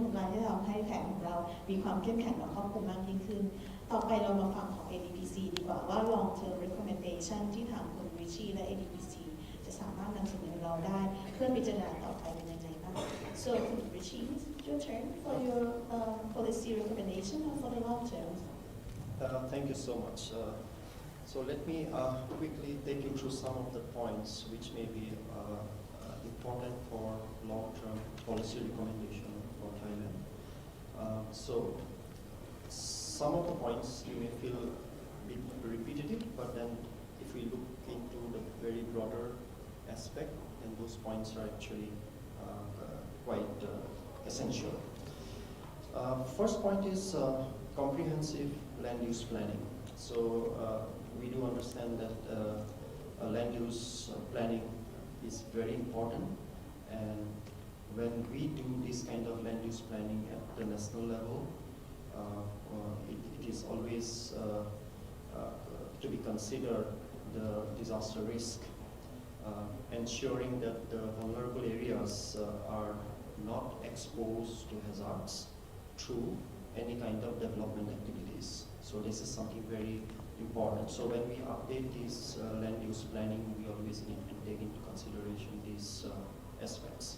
ของการที่ทำให้แผนของเรามีความเข้มแข็งและครอบคลุมมากยิ่งขึ้นต่อไปเรามาฟังของ ADPC ดีกว่าว่า long term recommendation ที่ทางคุณริชี่และ ADPC จะสามารถนำเสนอเราได้เพื่อพิจารณาต่อไปเป็นยังไงบ้าง so คุณ Richie your turn for your policy recommendation for the long term thank you so much so let me quickly take you through some of the points which may be important for long-term policy recommendation for Thailand. So some of the points you may feel a bit repetitive, but then if we look into the very broader aspect, then those points are actually quite essential. First point is comprehensive land use planning. So we do understand that land use planning is very important, and when we do this kind of land use planning at the national level, it is always to be considered the disaster risk, ensuring that the vulnerable areas are not exposed to hazards through any kind of development activities. So this is something very important. So when we update this land use planning, we always need to take into consideration these aspects.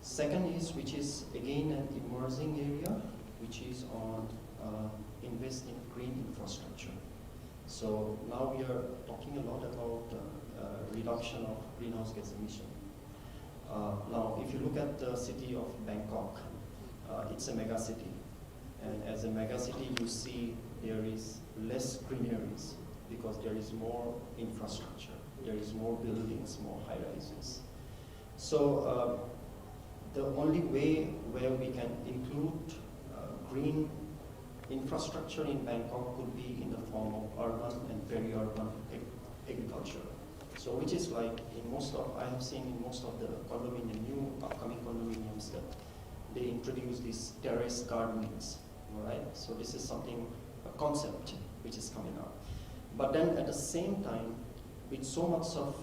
Second is, which is again an emerging area, which is on invest in green infrastructure. So now we are talking a lot about reduction of greenhouse gas emission. Now if you look at the city of Bangkok, it's a mega city, and as a mega city you see there is less greeneries because there is more infrastructure, there is more buildings, more high-rises. So the only way where we can include green infrastructure in Bangkok could be in the form of urban and peri-urban agriculture. So which is like in most of, I have seen in most of the condominium, new upcoming condominiums that they introduce these terrace gardenings, all right? So this is something, a concept which is coming up. But then at the same time, with so much of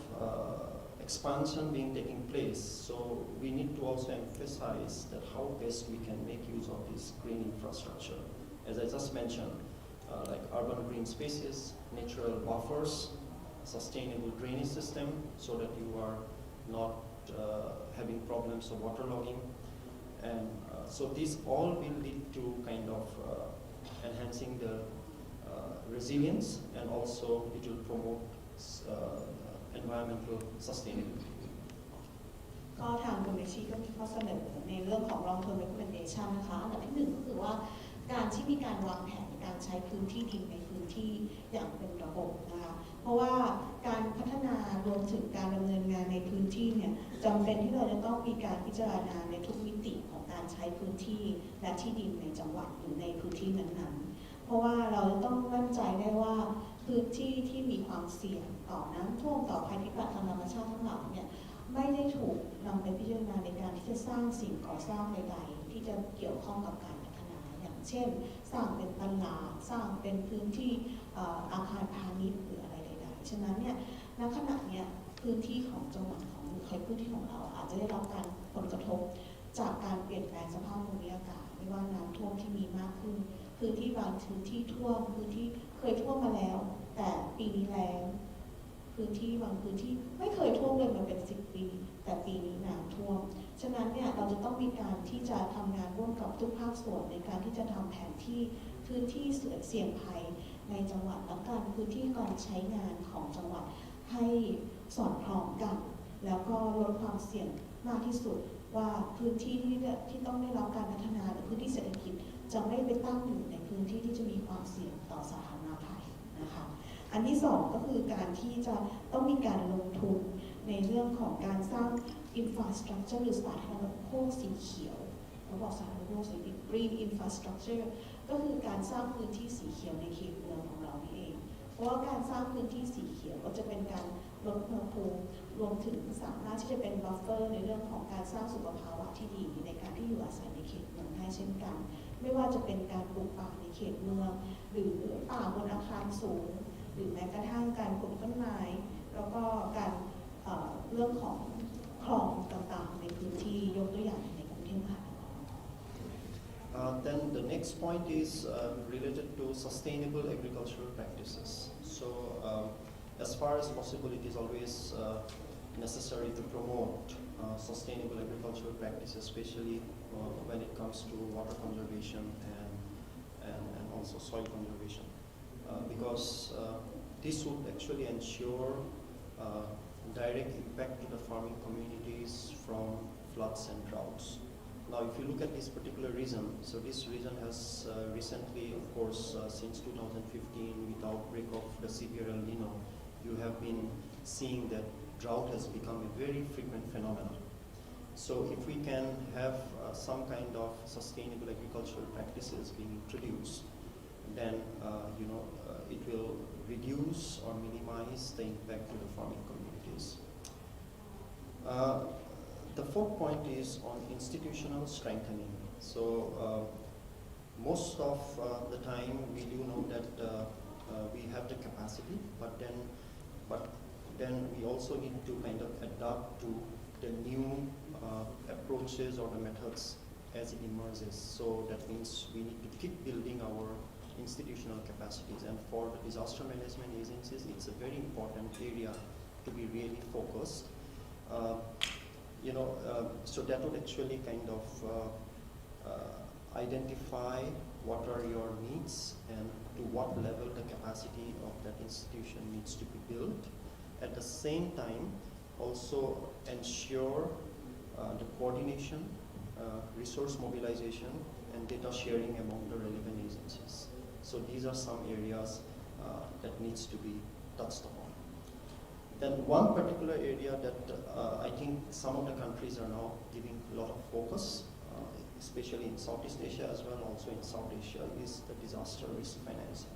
expansion being taking place, so we need to also emphasize that how best we can make use of this green infrastructure. As I just mentioned, like urban green spaces, natural buffers, sustainable drainage system, so that you are not having problems of waterlogging. And so these all will lead to kind of enhancing the resilience, and also it will promote environmental sustainability. ก็ทางคุณริชี่ก็มีข้อเสนอในเรื่องของ long term recommendation นะคะอันดับที่1ก็คือว่าการที่มีการวางแผนการใช้พื้นที่ดินในพื้นที่อย่างเป็นระบบนะคะเพราะว่าการพัฒนารวมถึงการดำเนินงานในพื้นที่เนี่ยจำเป็นที่เราจะต้องมีการพิจารณาในทุกมิติของการใช้พื้นที่และที่ดินในจังหวัดหรือในพื้นที่นั้นๆเพราะว่าเราจะต้องมั่นใจได้ว่าพื้นที่ที่มีความเสี่ยงต่อน้ำท่วมต่อภัยพิบัติทางธรรมชาติทั้งหลายเนี่ยไม่ได้ถูกนำไปพิจารณาในการที่จะสร้างสิ่งก่อสร้างใดๆที่จะเกี่ยวข้องกับการพัฒนาอย่างเช่นสร้างเป็นตลาดสร้างเป็นพื้นที่อาคารพาณิชย์หรืออะไรใดๆฉะนั้นเนี่ยณขณะเนี้ยพื้นที่ของจังหวัดของพื้นที่ของเราอาจจะได้รับการผลกระทบจากการเปลี่ยนแปลงสภาพภูมิอากาศไม่ว่าน้ำท่วมที่มีมากขึ้นพื้นที่บางพื้นที่ท่วมพื้นที่เคยท่วมมาแล้วแต่ปีนี้แล้งพื้นที่บางพื้นที่ไม่เคยท่วมเลยมาเป็น10 ปีแต่ปีนี้น้ำท่วมฉะนั้นเนี่ยเราจะต้องมีการที่จะทำงานร่วมกับทุกภาคส่วนในการที่จะทำแผนที่พื้นที่เสี่ยงภัยในจังหวัดและการพื้นที่การใช้งานของจังหวัดให้สอดคล้องกันแล้วก็ลดความเสี่ยงมากที่สุดว่าพื้นที่ที่ต้องได้รับการพัฒนาหรือพื้นที่เศรษฐกิจจะไม่ไปตั้งอยู่ในพื้นที่ที่จะมีความเสี่ยงต่อสาธารณภัยนะคะอันที่2ก็คือการที่จะต้องมีการลงทุนในเรื่องของการสร้าง infrastructure หรือสาธารณูปโภคสีเขียวเราบอกสาธารณูปโภคสีเขียว green infrastructure ก็คือการสร้างพื้นที่สีเขียวในเขตเมืองของเรานี่เองเพราะว่าการสร้างพื้นที่สีเขียวก็จะเป็นการลดอุณหภูมิรวมถึงสามารถที่จะเป็น buffer ในเรื่องของการสร้างสุขภาวะที่ดีในการที่อยู่อาศัยในเขตเมืองได้เช่นกันไม่ว่าจะเป็นการปลูกป่าในเขตเมืองหรือป่าบนอาคารสูงหรือแม้กระทั่งการปลูกต้นไม้แล้วก็การเรื่องของคลองต่างๆในพื้นที่ยกตัวอย่างในกรุงเทพมหานคร next point is related to sustainable agricultural practices. So as far as possible, it is always necessary to promote sustainable agricultural practices, especially when it comes to water conservation and also soil conservation, because this would actually ensure direct impact to the farming communities from floods and droughts. Now, if you look at this particular region, so this region has recently, of course, since 2015, with the outbreak of the severe El Nino, you have been seeing that drought has become a very frequent phenomenon. So if we can have some kind of sustainable agricultural practices being introduced, then it will reduce or minimize the impact to the farming communities. The fourth point is on institutional strengthening. So most of the time we do know that we have the capacity, but then we also need to kind of adapt to the new approaches or the methods as it emerges. So that means we need to keep building our institutional capacities, and for the disaster management agencies, it's a very important area to be really focused. So that would actually kind of identify what are your needs and to what level the capacity of that institution needs to be built. At the same time, also ensure the coordination, resource mobilization, and data sharing among the relevant agencies. So these are some areas that needs to be touched upon. Then one particular area that I think some of the countries are now giving a lot of focus, especially in Southeast Asia as well, also in South Asia, is the disaster risk financing.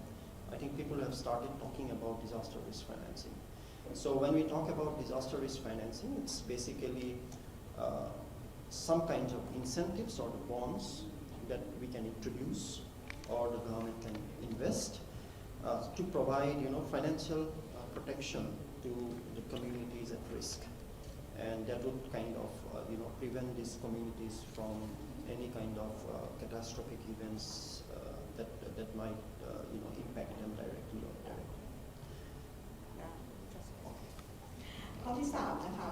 I think people have started talking about disaster risk financing. So when we talk about disaster risk financing, it's basically some kinds of incentives or the bonds that we can introduce or the government can invest to provide financial protection to the communities at risk, and that would kind of prevent these communities from any kind of catastrophic events that might impact them directly or indirectly. ข้อที่3นะคะ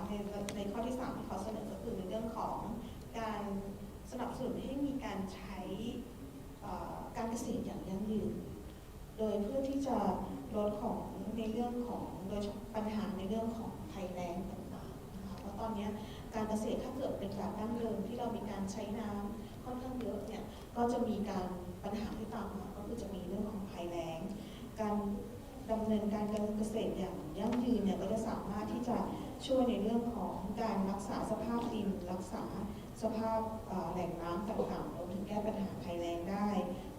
ในข้อที่3ที่เขาเสนอก็คือในเรื่องของการสนับสนุนให้มีการใช้การเกษตรอย่างยั่งยืนโดยเพื่อที่จะลดของในเรื่องของโดยปัญหาในเรื่องของภัยแล้งต่างๆนะคะเพราะตอนนี้การเกษตรถ้าเกิดเป็นแบบดั้งเดิมที่เรามีการใช้น้ำค่อนข้างเยอะเนี่ยก็จะมีการปัญหาที่ตามมาก็คือจะมีเรื่องของภัยแล้งการดำเนินการเกษตรอย่างยั่งยืนเนี่ยก็จะสามารถที่จะช่วยในเรื่องของการรักษาสภาพดินรักษาสภาพแหล่งน้ำต่างๆรวมถึงแก้ปัญหาภัยแล้งได้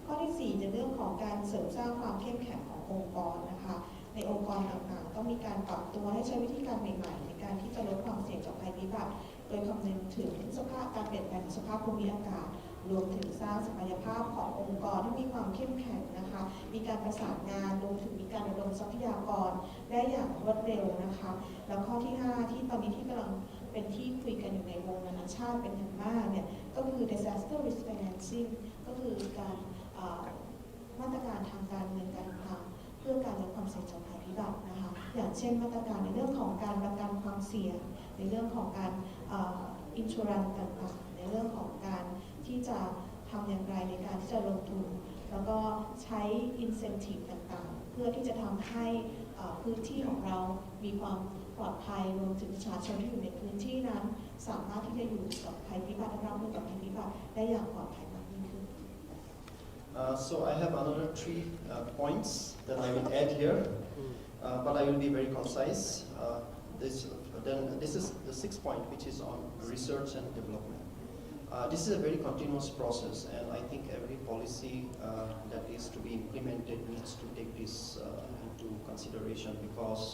ข้อที่4ในเรื่องของการเสริมสร้างความเข้มแข็งขององค์กรนะคะในองค์กรต่างๆก็มีการปรับตัวให้ใช้วิธีการใหม่ๆในการที่จะลดความเสี่ยงจากภัยพิบัติโดยคำนึงถึงสภาพการเปลี่ยนแปลงสภาพภูมิอากาศรวมถึงสร้างศักยภาพขององค์กรที่มีความเข้มแข็งนะคะมีการประสานงานรวมถึงมีการระดมทรัพยากรได้อย่างรวดเร็วนะคะแล้วข้อที่5ที่ตอนนี้ที่กำลังเป็นที่คุยกันอยู่ในวงนานาชาติเป็นอย่างมากเนี่ยก็คือ disaster risk financing ก็คือการมาตรการทางการเงินการคลังเพื่อการลดความเสี่ยงจากภัยพิบัตินะคะอย่างเช่นมาตรการในเรื่องของการประกันความเสี่ยงในเรื่องของการอินชัวรันซ์ต่างๆในเรื่องของการที่จะทำอย่างไรในการที่จะลงทุนแล้วก็ใช้ incentive ต่างๆเพื่อที่จะทำให้พื้นที่ของเรามีความปลอดภัยรวมถึงประชาชนที่อยู่ในพื้นที่นั้นสามารถที่จะอยู่กับภัยพิบัติรับมือกับภัยพิบัติได้อย่างปลอดภัยมากยิ่งขึ้น So I have another 3 points that I will add here, but I will be very concise. This is the 6th point, which is on research and development. This is a very continuous process, and I think every policy that is to be implemented needs to take this into consideration, because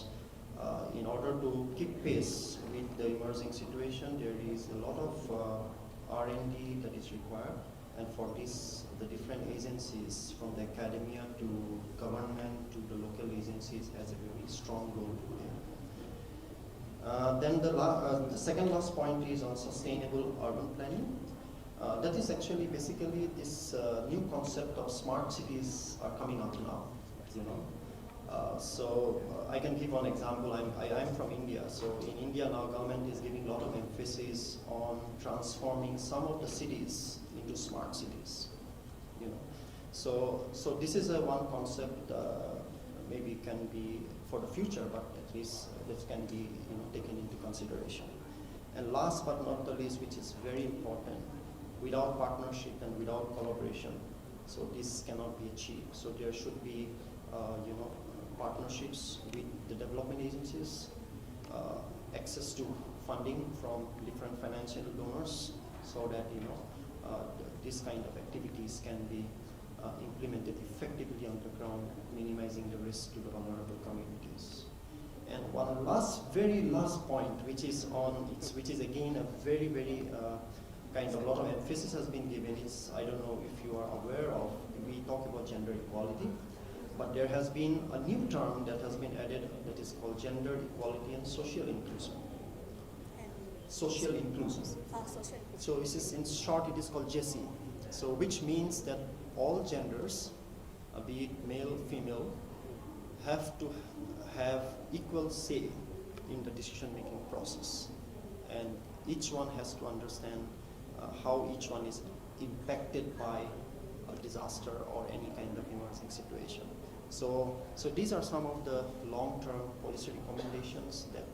in order to keep pace with the emerging situation, there is a lot of R&D that is required, and for this, the different agencies from the academia to government to the local agencies has a very strong role to play. Then the second last point is on sustainable urban planning. That is actually basically this new concept of smart cities are coming up now, you know. I can give one example. I'm from India, so in India now government is giving a lot of emphasis on transforming some of the cities into smart cities, you know. So this is one concept maybe can be for the future, but at least this can be taken into consideration. And last but not the least, which is very important, without partnership and without collaboration, so this cannot be achieved. So there should be partnerships with the development agencies, access to funding from different financial donors, so that this kind of activities can be implemented effectively on the ground, minimizing the risk to the vulnerable communities. And one very last point, which is again a very kind of lot of emphasis has been given. Is, I don't know if you are aware of, we talk about gender equality, but there has been a new term that has been added that is called gender equality and social inclusion. Social inclusion. So this is, in short, it is called GESI. So which means that all genders, be it male, female, have to have equal say in the decision-making process, and each one has to understand how each one is impacted by a disaster or any kind of emerging situation. So these are some of the long-term policy recommendations that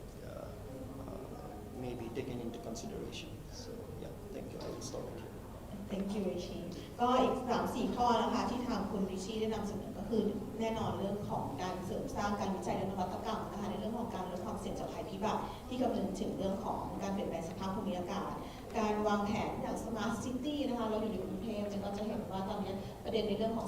may be taken into consideration. So yeah, thank you. I will stop here. Thank you ริชีก็อีก 3-4 ข้อนะคะที่ทางคุณริชีได้นำเสนอก็คือแน่นอนเรื่องของการเสริมสร้างการวิจัยและนวัตกรรมนะคะในเรื่องของการลดความเสี่ยงจากภัยพิบัติที่กำลังถึงเรื่องของการเปลี่ยนแปลงสภาพภูมิอากาศการวางแผนอย่าง Smart City นะคะเราอยู่ในกรุงเทพก็จะเห็นว่าตอนนี้ประเด็นในเรื่องของ